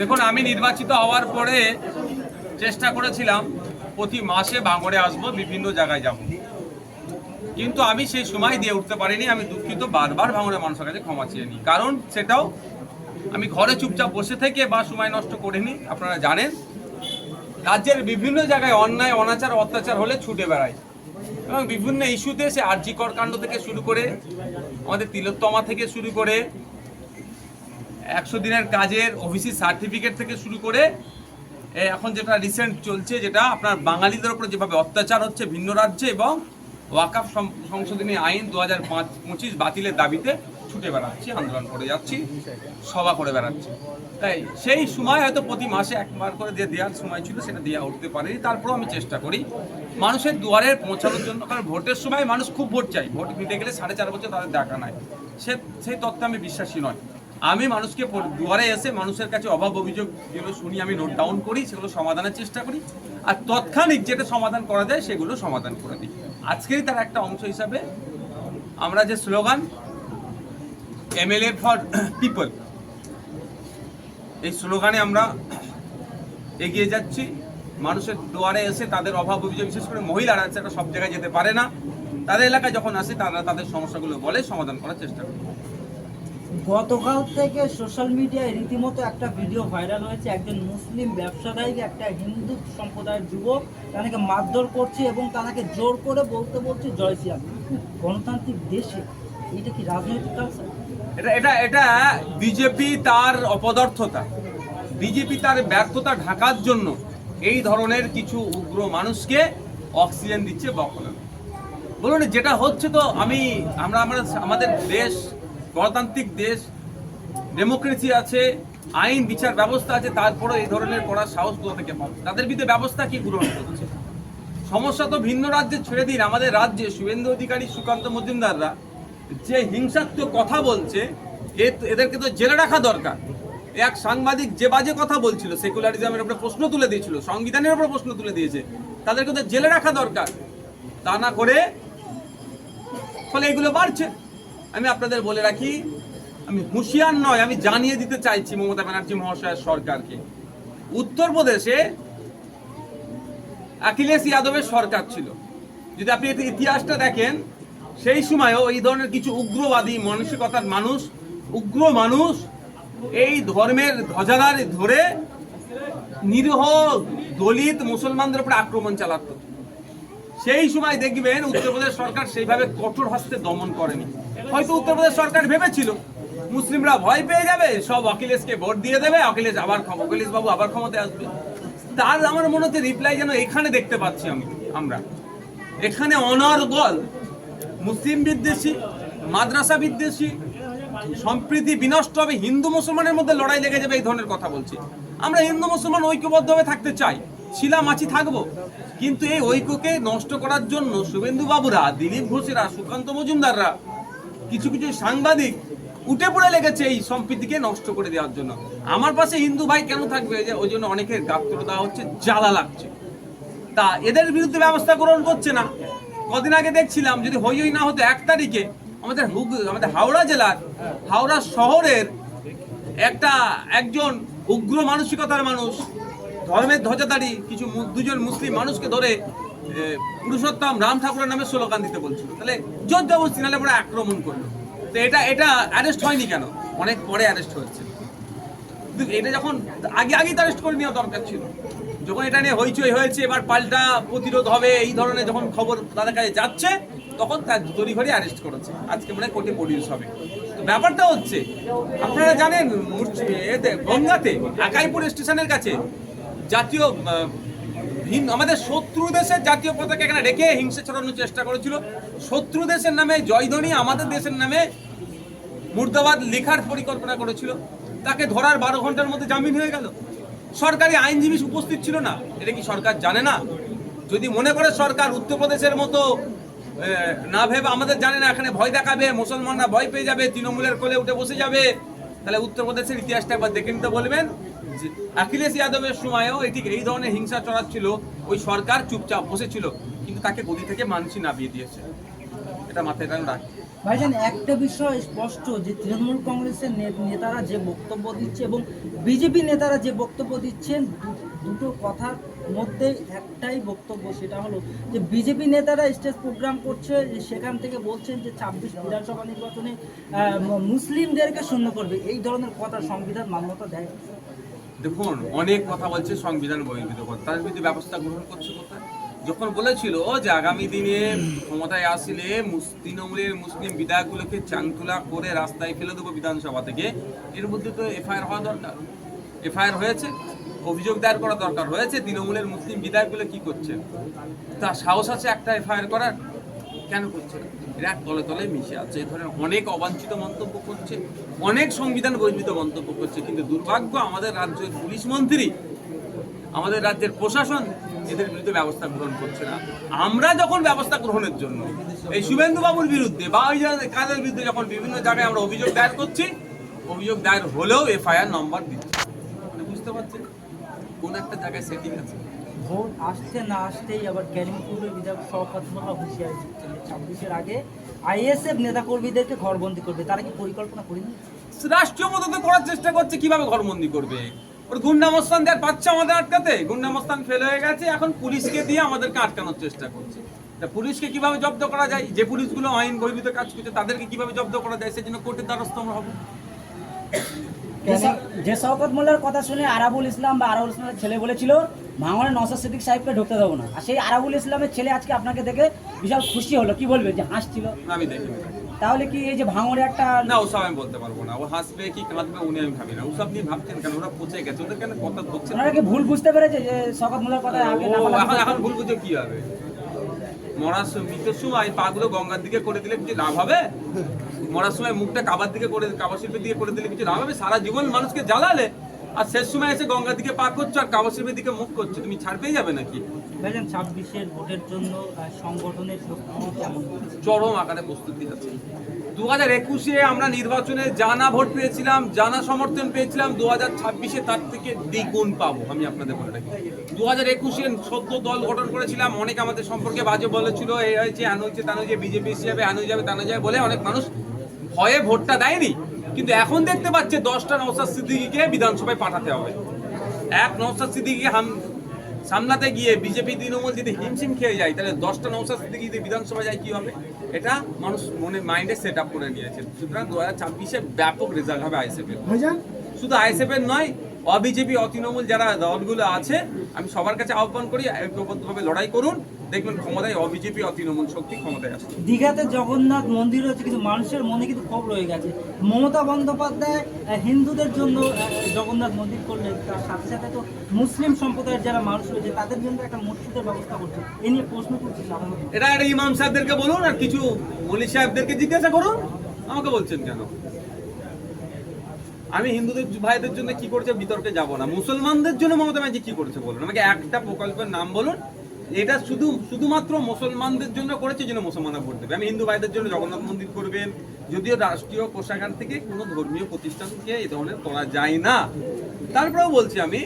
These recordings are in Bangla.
দেখুন, আমি নির্বাচিত হওয়ার পরে চেষ্টা করেছিলাম প্রতি মাসে ভাঙড়ে আসবো, বিভিন্ন জায়গায় যাব, কিন্তু আমি সেই সময় দিয়ে উঠতে পারিনি। আমি দুঃখিত, বারবার ভাঙড়ের মানুষের কাছে ক্ষমা চেয়ে নিই। কারণ সেটাও আমি ঘরে চুপচাপ বসে থেকে বা সময় নষ্ট করিনি। আপনারা জানেন, রাজ্যের বিভিন্ন জায়গায় অন্যায়, অনাচার, অত্যাচার হলে ছুটে বেড়াই এবং বিভিন্ন ইস্যুতে, সে আরজি কর কাণ্ড থেকে শুরু করে আমাদের তিলোত্তমা থেকে শুরু করে 100 দিনের কাজের ওবিসি সার্টিফিকেট থেকে শুরু করে এখন যেটা রিসেন্ট চলছে, যেটা আপনার বাঙালিদের উপরে যেভাবে অত্যাচার হচ্ছে ভিন্ন রাজ্যে, এবং ওয়াকফ সংশোধনী আইন 2025 বাতিলের দাবিতে ছুটে বেড়াচ্ছি, আন্দোলন করে যাচ্ছি, সভা করে বেড়াচ্ছি। তাই সেই সময় হয়তো প্রতি মাসে একবার করে দেওয়ার সময় ছিল, সেটা দিয়ে উঠতে পারিনি। তারপরেও আমি চেষ্টা করি মানুষের দুয়ারে পৌঁছানোর জন্য, কারণ ভোটের সময় মানুষ খুব ভোট চাই, ভোট দিতে গেলে 4.5 বছর তাদের দেখা নাই, সেই তত্ত্বে আমি বিশ্বাসী নয়। আমি মানুষকে দুয়ারে এসে মানুষের কাছে অভাব অভিযোগ যেগুলো শুনি আমি নোট ডাউন করি, সেগুলো সমাধানের চেষ্টা করি, আর তৎক্ষণিক যেটা সমাধান করা যায় সেগুলো সমাধান করে দিই। আজকেরই তার একটা অংশ হিসাবে আমরা যে স্লোগান এমএলএ ফর পিপল, এই স্লোগানে আমরা এগিয়ে যাচ্ছি। মানুষের দুয়ারে এসে তাদের অভাব অভিযোগ, বিশেষ করে মহিলারা সেটা সব জায়গায় যেতে পারে না, তাদের এলাকায় যখন আসে তারা তাদের সমস্যাগুলো বলে সমাধান করার চেষ্টা করে। গতকাল থেকে সোশ্যাল মিডিয়ায় রীতিমতো একটা ভিডিও ভাইরাল হয়েছে, একজন মুসলিম ব্যবসাদায়ী একটা হিন্দু সম্প্রদায়ের যুবক তাকে মারধর করছে এবং তাকে জোর করে বলছে জয় শ্রীরাম। গণতান্ত্রিক দেশে এটা কি রাজনৈতিক কালচার? এটা বিজেপি তার অপদার্থতা, বিজেপি তার ব্যর্থতা ঢাকার জন্য এই ধরনের কিছু উগ্র মানুষকে অক্সিজেন দিচ্ছে। বলুন, যেটা হচ্ছে তো আমাদের দেশ গণতান্ত্রিক দেশ, ডেমোক্রেসি আছে, আইন বিচার ব্যবস্থা আছে, তারপরে এই ধরনের করার সাহস কোথা থেকে পাবে? তাদের বিরুদ্ধে ব্যবস্থা কি গ্রহণ করছে? সমস্যা তো ভিন্ন রাজ্যে ছেড়ে দিন, আমাদের রাজ্যে শুভেন্দু অধিকারী, সুকান্ত মজুমদাররা যে হিংসাত্মক কথা বলছে, এদেরকে তো জেলে রাখা দরকার। এক সাংবাদিক যে বাজে কথা বলছিল, সেকুলারিজমের উপরে প্রশ্ন তুলে দিয়েছিল, সংবিধানের উপরে প্রশ্ন তুলে দিয়েছে, তাদেরকে তো জেলে রাখা দরকার। তা না করে ফলে এগুলো বাড়ছে। আমি আপনাদের বলে রাখি, আমি হুঁশিয়ার নয়, আমি জানিয়ে দিতে চাইছি মমতা ব্যানার্জি মহাশয়ের সরকারকে। উত্তরপ্রদেশে অখিলেশ যাদবের সরকার ছিল, যদি আপনি ইতিহাসটা দেখেন, সেই সময়ও এই ধরনের কিছু উগ্রবাদী মানসিকতার মানুষ, উগ্র মানুষ এই ধর্মের ধ্বজাধার ধরে নিরীহ দলিত মুসলমানদের উপরে আক্রমণ চালাত। সেই সময় দেখবেন উত্তরপ্রদেশ সরকার সেইভাবে কঠোর হস্তে দমন করেনি। হয়তো উত্তরপ্রদেশ সরকার ভেবেছিল মুসলিমরা ভয় পেয়ে যাবে, সব অখিলেশকে ভোট দিয়ে দেবে, অখিলেশ বাবু আবার ক্ষমতায় আসবে। তার আমার মনে হচ্ছে রিপ্লাই যেন এখানে দেখতে পাচ্ছি আমরা এখানে অনর্গল মুসলিম বিদ্বেষী, মাদ্রাসা বিদ্বেষী, সম্প্রীতি বিনষ্ট হবে, হিন্দু মুসলমানের মধ্যে লড়াই লেগে যাবে, এই ধরনের কথা বলছি। আমরা হিন্দু মুসলমান ঐক্যবদ্ধভাবে থাকতে চাই, ছিলাম, আছি, থাকবো, কিন্তু এই ঐক্যকে নষ্ট করার জন্য শুভেন্দু বাবুরা, দিলীপ ঘোষেরা, সুকান্ত মজুমদাররা, কিছু কিছু সাংবাদিক উঠে পড়ে লেগেছে এই সম্প্রীতিকে নষ্ট করে দেওয়ার জন্য। আমার পাশে হিন্দু ভাই কেন থাকবে? যে ওই জন্য অনেকের গাত্র দেওয়া হচ্ছে, জ্বালা লাগছে। তা এদের বিরুদ্ধে ব্যবস্থা গ্রহণ করছে না। কদিন আগে দেখছিলাম, যদি হই না হতো 1 তারিখে আমাদের হাওড়া জেলার, হাওড়া শহরের একজন উগ্র মানসিকতার মানুষ, ধর্মের ধ্বজাধারী দুজন মুসলিম মানুষকে ধরে পুরুষোত্তম রাম ঠাকুরের নামে স্লোগান দিতে বলছিল, তাহলে জোর জবরদস্তি নাহলে পরে আক্রমণ করলো। তো এটা অ্যারেস্ট হয়নি কেন? অনেক পরে অ্যারেস্ট হয়েছে। এটা যখন আগেই অ্যারেস্ট করে নেওয়া দরকার ছিল। যখন এটা নিয়ে হইচই হয়েছে, এবার পাল্টা প্রতিরোধ হবে, এই ধরনের যখন খবর তাদের কাছে যাচ্ছে, তখন তার তড়িঘড়ি অ্যারেস্ট করেছে। আজকে মনে হয় কোর্টে প্রডিউস হবে। তো ব্যাপারটা হচ্ছে, আপনারা জানেন গঙ্গাতে একাইপুর স্টেশনের কাছে জাতীয় আমাদের শত্রু দেশের জাতীয় পতাকা এখানে রেখে হিংসা ছড়ানোর চেষ্টা করেছিল। শত্রু দেশের নামে জয়ধ্বনি, আমাদের দেশের নামে মুর্দাবাদ লেখার পরিকল্পনা করেছিল। তাকে ধরার 12 ঘন্টার মধ্যে জামিন হয়ে গেল। সরকারি আইনজীবী উপস্থিত ছিল না। এটা কি সরকার জানে না? যদি মনে করে সরকার উত্তরপ্রদেশের মতো না ভেবে, আমাদের জানে না, এখানে ভয় দেখাবে, মুসলমানরা ভয় পেয়ে যাবে, তৃণমূলের কোলে উঠে বসে যাবে, তাহলে উত্তরপ্রদেশের ইতিহাসটা একবার দেখে নিতে বলবেন। অখিলেশ যাদবের সময়ও এই ধরনের হিংসা চড়াচ্ছিল, ওই সরকার চুপচাপ বসেছিল, কিন্তু তাকে গদি থেকে মানসি নামিয়ে দিয়েছে। এটা মাথায় রাখি। ভাইজান, একটা বিষয় স্পষ্ট যে তৃণমূল কংগ্রেসের নেতারা যে বক্তব্য দিচ্ছে এবং বিজেপি নেতারা যে বক্তব্য দিচ্ছেন, দুটো কথার মধ্যে একটাই বক্তব্য, সেটা হলো যে বিজেপি নেতারা স্টেজ প্রোগ্রাম করছে, সেখান থেকে বলছেন যে 26 বিধানসভা নির্বাচনে মুসলিমদেরকে শূন্য করবে। এই ধরনের কথা সংবিধান মান্যতা দেয়? দেখুন, অনেক কথা বলছে সংবিধান বহির্ভূত কথা, তার বিরুদ্ধে ব্যবস্থা গ্রহণ করছে কোথায়? যখন বলেছিল যে আগামী দিনে ক্ষমতায় আসলে তৃণমূলের মুসলিম বিধায়কগুলোকে চাংতুলা করে রাস্তায় ফেলে দেবো বিধানসভা থেকে, এর মধ্যে তো এফআইআর হওয়া দরকার। এফআইআর হয়েছে, অভিযোগ দায়ের করা দরকার হয়েছে। তৃণমূলের মুসলিম বিধায়কগুলো কি করছে? তার সাহস আছে একটা এফআইআর করার? কেন করছে না? এরা তলে তলে মিশে আছে, এই ধরনের অনেক অবাঞ্ছিত মন্তব্য করছে, অনেক সংবিধান বহির্ভূত মন্তব্য করছে। কিন্তু দুর্ভাগ্য, আমাদের রাজ্যের পুলিশ মন্ত্রী, আমাদের রাজ্যের প্রশাসন এদের বিরুদ্ধে ব্যবস্থা গ্রহণ করছে না। আমরা যখন ব্যবস্থা গ্রহণের জন্য এই শুভেন্দু বাবুর বিরুদ্ধে বা ওই কাদের বিরুদ্ধে যখন বিভিন্ন জায়গায় আমরা অভিযোগ দায়ের করছি, অভিযোগ দায়ের হলেও এফআইআর নম্বর দিচ্ছে। বুঝতে পারছেন কোন একটা জায়গায় সেটিং আছে। ভোট আসতে না আসতেই আবার ক্যানিং পূর্বের বিধায়ক শওকত মোল্লা হুঁশিয়ারি দিচ্ছেন 26-এর আগে আইএসএফ নেতাকর্মীদেরকে ঘরবন্দি করবে। তারা কি পরিকল্পনা করেনি? রাষ্ট্রীয় মদতে করার চেষ্টা করছে, কিভাবে ঘরবন্দি করবে? ওর গুন্ডামস্তান দেওয়ার পাচ্ছে আমাদের আটকাতে। গুন্ডামস্তান ফেল হয়ে গেছে, এখন পুলিশকে দিয়ে আমাদেরকে আটকানোর চেষ্টা করছে। তা পুলিশকে কিভাবে জব্দ করা যায়? যে পুলিশগুলো আইন বহির্ভূত কাজ করছে তাদেরকে কিভাবে জব্দ করা যায়? সেজন্য কোর্টের দ্বারস্থ আমরা হবো। যে শওকত মোল্লার কথা শুনে আরাবুল ইসলাম বা আরাবুল ইসলামের ছেলে বলেছিল ভাঙড়ে নওশাদ সিদ্দিক সাহেবকে ঢুকতে দেবো না, আর সেই আরাবুল ইসলামের ছেলে আজকে আপনাকে দেখে বিশাল খুশি হলো, কি বলবে? যে হাসছিল। আমি দেখিনি। তাহলে কি এই যে ভাঙড়ে একটা না, ওসব আমি বলতে পারবো না। ও হাসবে কি কাঁদবে উনি আমি ভাবি না। ওসব নিয়ে ভাবছেন কেন? ওরা পচে গেছে, ওদের কেন কথা ধরছে না? ওনারা কি ভুল বুঝতে পেরেছে যে শওকত মোল্লার কথা আগে না বলা? এখন ভুল বুঝে কি হবে? মরার মৃত্যুর সময় পাগুলো গঙ্গার দিকে করে দিলে কিছু লাভ হবে? মরার সময় মুখটা কাবার দিকে করে, কাবা শিল্পের দিকে করে দিলে কিছু লাভ হবে? সারা জীবন মানুষকে জ্বালালে, আর শেষ সময় এসে গঙ্গার দিকে পা করছো আর কাবা শিল্পের দিকে মুখ করছো, তুমি ছাড় পেয়ে যাবে নাকি? ভাইজান, 26-এর ভোটের জন্য সংগঠনের প্রস্তুতি কেমন? চরম আকারে প্রস্তুতি আছে। 2021-এ আমরা নির্বাচনে জানা ভোট পেয়েছিলাম, জানা সমর্থন পেয়েছিলাম। 2026-এ তার থেকে দ্বিগুণ পাবো, আমি আপনাদের বলে রাখি। 2021-এ সদ্য দল গঠন করেছিলাম, অনেকে আমাদের সম্পর্কে বাজে বলেছিল, এই হয়েছে, হ্যান হয়েছে, তা হয়েছে, বিজেপি হিসেবে হ্যান হয়ে যাবে, তা হয়ে যাবে বলে অনেক মানুষ ভয়ে ভোটটা দেয়নি। কিন্তু এখন দেখতে পাচ্ছে 10টা নওশাদ সিদ্দিকীকে বিধানসভায় পাঠাতে হবে। এক নওশাদ সিদ্দিকীকে সামলাতে গিয়ে বিজেপি তৃণমূল যদি হিমশিম খেয়ে যায়, তাহলে 10টা নওশাদ সিদ্দিকী যদি বিধানসভায় যায় কি হবে? এটা মানুষ মনে মাইন্ডে সেট আপ করে নিয়েছে। সুতরাং 2026-এ ব্যাপক রেজাল্ট হবে আইএসএফের। শুধু আইএসএফের নয়, অবিজেপি অতৃণমূল যারা দলগুলো আছে, আমি সবার কাছে আহ্বান করি ঐক্যবদ্ধভাবে লড়াই করুন। দেখবেন ক্ষমতায় অবিজেপি অতৃণমূল শক্তি ক্ষমতায় আসছে। দীঘাতে জগন্নাথ মন্দির রয়েছে, কিন্তু মানুষের মনে কিন্তু ক্ষোভ রয়ে গেছে। মমতা বন্দ্যোপাধ্যায় হিন্দুদের জন্য জগন্নাথ মন্দির করলেন, তার সাথে সাথে তো মুসলিম সম্প্রদায়ের যারা মানুষ রয়েছে তাদের জন্য একটা মসজিদের ব্যবস্থা করছে। এ নিয়ে প্রশ্ন করছি সাধারণত। এটা একটা ইমাম সাহেবদেরকে বলুন, আর কিছু মলি সাহেবদেরকে জিজ্ঞাসা করুন, আমাকে বলছেন কেন? আমি হিন্দুদের ভাইদের জন্য কি করেছে বিতর্কে যাব না। মুসলমানদের জন্য মমতা ব্যানার্জি কি করেছে বলুন, আমাকে একটা প্রকল্পের নাম বলুন। এটা শুধুমাত্র মুসলমানদের জন্য করেছে, যেন মুসলমানরা ভোট দেবে। আমি হিন্দু ভাইদের জন্য জগন্নাথ মন্দির করবেন, যদিও রাষ্ট্রীয় কোষাগার থেকে কোনো ধর্মীয় প্রতিষ্ঠানকে এই ধরনের করা যায় না। তারপরেও বলছি আমি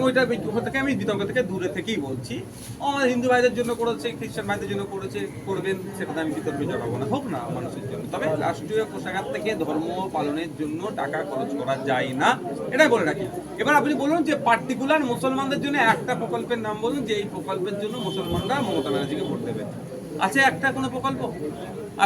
ওইটা থেকে আমি বিতর্ক থেকে দূরে থেকেই বলছি। আমার হিন্দু ভাইদের জন্য করেছে, খ্রিস্টান ভাইদের জন্য করেছে, করবেন, সেটাতে আমি বিতর্কে জড়াবো না, হোক না মানুষের জন্য। তবে রাষ্ট্রীয় কোষাগার থেকে ধর্ম পালনের জন্য টাকা খরচ করা যায় না, এটাই বলে রাখি। এবার আপনি বলুন যে পার্টিকুলার মুসলমানদের জন্য একটা প্রকল্পের নাম বলুন, যে এই প্রকল্পের জন্য মুসলমানরা মমতা ব্যানার্জিকে ভোট দেবে। আছে একটা কোনো প্রকল্প?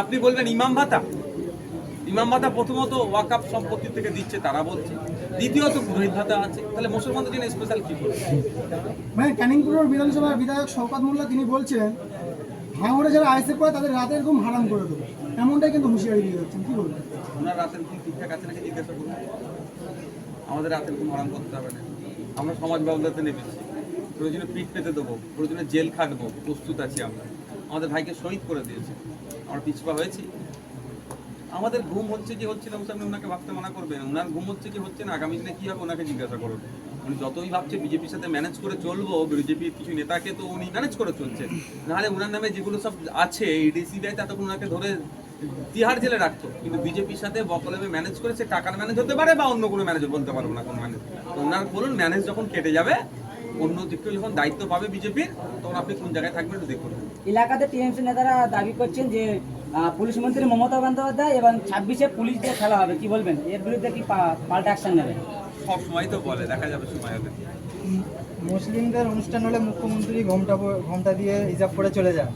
আপনি বলবেন ইমাম ভাতা। ইমাম ভাতা প্রথমত ওয়াকাফ সম্পত্তি থেকে দিচ্ছে তারা বলছে, দ্বিতীয়ত পুরোহিত ভাতা আছে। তাহলে মুসলমানদের জন্য স্পেশাল কি করবে? মানে ক্যানিংপুরের বিধানসভার বিধায়ক শওকত মোল্লা তিনি বলছেন ভাঙড়ে যারা আইএসএফ করে তাদের রাতের ঘুম হারাম করে দেবে, এমনটাই কিন্তু হুঁশিয়ারি দিয়ে যাচ্ছেন, কি বলবেন? ওনার রাতের ঘুম ঠিকঠাক আছে নাকি জিজ্ঞাসা করুন। আমাদের রাতের ঘুম হারাম করতে হবে না। আমরা সমাজ ব্যবস্থাতে নেমেছি, প্রয়োজনে পিঠ পেতে দেবো, প্রয়োজনে জেল খাটবো, প্রস্তুত আছি আমরা। আমাদের ভাইকে শহীদ করে দিয়েছে, আমরা পিছপা হয়েছি। আমাদের ঘুম হচ্ছে কি হচ্ছে না আপনি ওনাকে ভাবতে মানা করবেন। ওনার ঘুম হচ্ছে কি হচ্ছে না, আগামী দিনে কি হবে ওনাকে জিজ্ঞাসা করুন। উনি যতই ভাবছে বিজেপির সাথে ম্যানেজ করে চলবো, বিজেপির কিছু নেতাকে তো উনি ম্যানেজ করে চলছেন, নাহলে ওনার নামে যেগুলো সব আছে ইডিসিবিআই তখন ওনাকে ধরে তিহার জেলে রাখতো। কিন্তু বিজেপির সাথে বকলমে ম্যানেজ করে, সে টাকার ম্যানেজ হতে পারে বা অন্য কোনো ম্যানেজ বলতে পারবো না কোন ম্যানেজ। তো ওনার বলুন ম্যানেজ যখন কেটে যাবে, অন্য দিকে যখন দায়িত্ব পাবে বিজেপির, তখন আপনি কোন জায়গায় থাকবেন একটু দেখুন। এলাকাতে টিএমসি নেতারা দাবি করছেন যে পুলিশ মন্ত্রী মমতা বন্দ্যোপাধ্যায় এবং 26-এ পুলিশ দিয়ে খেলা হবে, কি বলবেন? এর বিরুদ্ধে কি পাল্টা অ্যাকশন নেবেন? সব সময় তো বলে, দেখা যাবে সময় হবে। মুসলিমদের অনুষ্ঠান হলে মুখ্যমন্ত্রী ঘোমটা দিয়ে হিজাব করে চলে যান,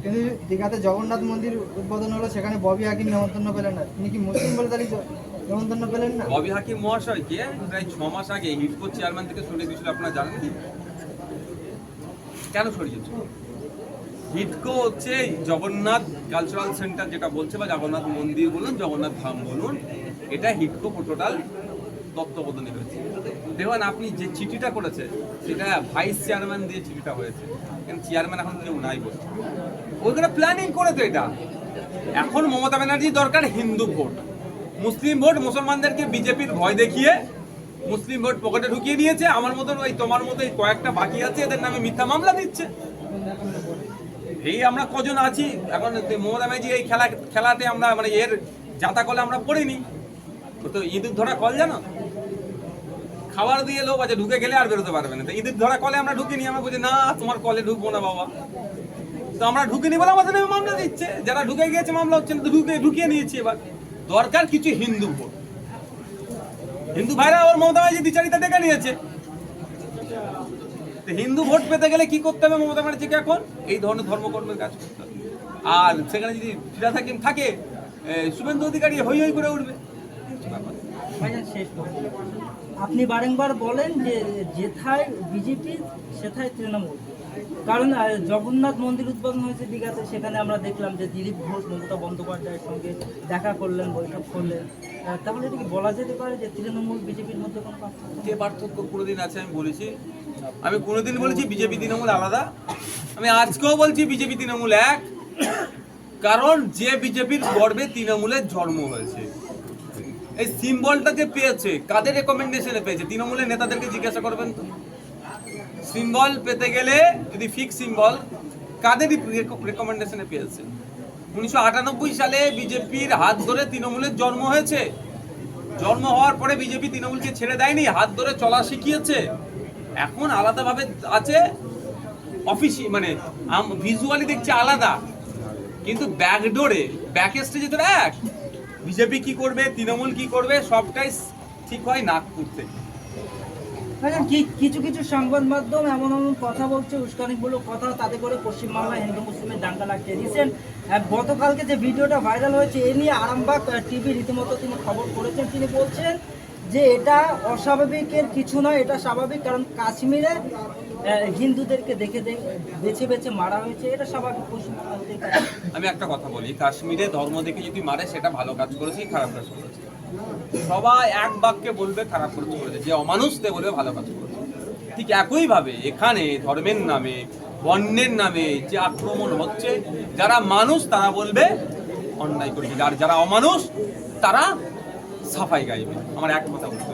কিন্তু দীঘাতে জগন্নাথ মন্দির উদ্বোধন হলো, সেখানে ববি হাকিম নেমন্তন্ন পেলেন না। তিনি কি মুসলিম বলে তাহলে নেমন্তন্ন পেলেন না? ববি হাকিম মহাশয়কে প্রায় 6 মাস আগে হিডকো চেয়ারম্যান থেকে সরিয়ে দিয়েছিল, আপনারা জানেন কি? কেন সরিয়েছে? হিডকো হচ্ছে জগন্নাথ কালচারাল সেন্টার যেটা বলছে, বা জগন্নাথ মন্দির বলুন, জগন্নাথ ধাম বলুন, এটা হিডকো টোটাল তত্ত্বাবধানে হয়েছে। দেখুন, আপনি যে চিঠিটা করেছে সেটা ভাইস চেয়ারম্যান দিয়ে চিঠিটা হয়েছে, কিন্তু চেয়ারম্যান এখন কেউ নাই বলে ওইখানে প্ল্যানিং করেছে এটা। এখন মমতা ব্যানার্জির দরকার হিন্দু ভোট, মুসলিম ভোট। মুসলমানদেরকে বিজেপির ভয় দেখিয়ে মুসলিম ভোট পকেটে ঢুকিয়ে দিয়েছে। আমার মতন ওই তোমার মতো এই কয়েকটা বাকি আছে, এদের নামে মিথ্যা মামলা দিচ্ছে। এই আমরা কজন আছি এখন মমতা ব্যানার্জি এই খেলাতে আমরা মানে এর জাতা কলে আমরা পড়িনি। তো ইঁদুর ধরা কল জানো, খাবার দিয়ে লোক আছে ঢুকে গেলে আর বেরোতে পারবে না। তো ইঁদুর ধরা কলে আমরা ঢুকিনি, আমরা বলছি না তোমার কলে ঢুকবো না বাবা। তো আমরা ঢুকিনি বলে আমাদের নামে মামলা দিচ্ছে। যারা ঢুকে গিয়েছে মামলা হচ্ছে না, তো ঢুকিয়ে নিয়েছি। এবার দরকার কিছু হিন্দু ভোট। হিন্দু ভাইরা ওর মমতা ব্যানার্জি দ্বিচারিতা দেখে নিয়েছে। তো হিন্দু ভোট পেতে গেলে কি করতে হবে মমতা ব্যানার্জিকে? এখন এই ধরনের ধর্মকর্মের কাজ করতে হবে। আর সেখানে যদি ফিরাদ হাকিম থাকে, শুভেন্দু অধিকারী হই হই করে উঠবে। ভাইজান, শেষ প্রশ্ন। আপনি বারংবার বলেন যে যেথায় বিজেপি সেথায় তৃণমূল, কারণ জগন্নাথ মন্দির উদ্বোধন হয়েছে দীঘাতে, সেখানে আমরা দেখলাম যে দিলীপ ঘোষ মমতা বন্দ্যোপাধ্যায়ের সঙ্গে দেখা করলেন, বৈঠক করলেন। তাহলে এটা কি বলা যেতে পারে যে তৃণমূল বিজেপির মধ্যে কোনো পার্থক্য? যে পার্থক্য কোনোদিন আছে আমি বলেছি, আমি কোনোদিন বলেছি বিজেপি তৃণমূল আলাদা। আমি আজকেও বলছি বিজেপি তৃণমূল এক, কারণ যে বিজেপির গর্বে তৃণমূলের জন্ম হয়েছে। এই সিম্বলটা যে পেয়েছে কাদের রেকমেন্ডেশনে পেয়েছে? তৃণমূলের নেতাদেরকে জিজ্ঞাসা করবেন তো। সিম্বল পেতে গেলে যদি ফিক্স সিম্বল কাদের রেকমেন্ডেশনে পেয়েছে? 1998 সালে বিজেপির হাত ধরে তৃণমূলের জন্ম হয়েছে। জন্ম হওয়ার পরে বিজেপি তৃণমূলকে ছেড়ে দেয়নি, হাত ধরে চলা শিখিয়েছে। এখন আলাদাভাবে আছে, অফিসি মানে ভিজুয়ালি দেখছে আলাদা, কিন্তু ব্যাকডোরে ব্যাক স্টেজে তো এক। বিজেপি কি করবে, তৃণমূল কি করবে, সবটাই ঠিক হয় নাগপুর থেকে। কিছু কিছু সংবাদ মাধ্যম এমন এমন কথা বলছে, উস্কানিমূলক কথা, তাতে করে পশ্চিমবাংলায় হিন্দু মুসলিমের দাঙ্গা লাগছে। রিসেন্ট গতকালকে যে ভিডিওটা ভাইরাল হয়েছে, এ নিয়ে আরামবাগ টিভি রীতিমতো তিনি খবর করেছেন। তিনি বলছেন যে এটা অস্বাভাবিকের কিছু নয়, এটা স্বাভাবিক, কারণ কাশ্মীরে হিন্দুদেরকে দেখে বেছে বেছে মারা হয়েছে, এটা স্বাভাবিক। পশ্চিমবাংলা হতে পারে। আমি একটা কথা বলি, কাশ্মীরে ধর্ম দেখে যদি মারে সেটা ভালো কাজ করেছে, খারাপ কাজ করেছে। সবাই এক বাক্যে বলবে খারাপ কাজ করেছে, যে অমানুষ তে বলবে ভালো কাজ করেছে। ঠিক একইভাবে এখানে ধর্মের নামে, বর্ণের নামে যে আক্রমণ হচ্ছে, যারা মানুষ তারা বলবে অন্যায় করেছে, আর যারা অমানুষ তারা সাফাই গাইবে। আমার এক কথা বলতে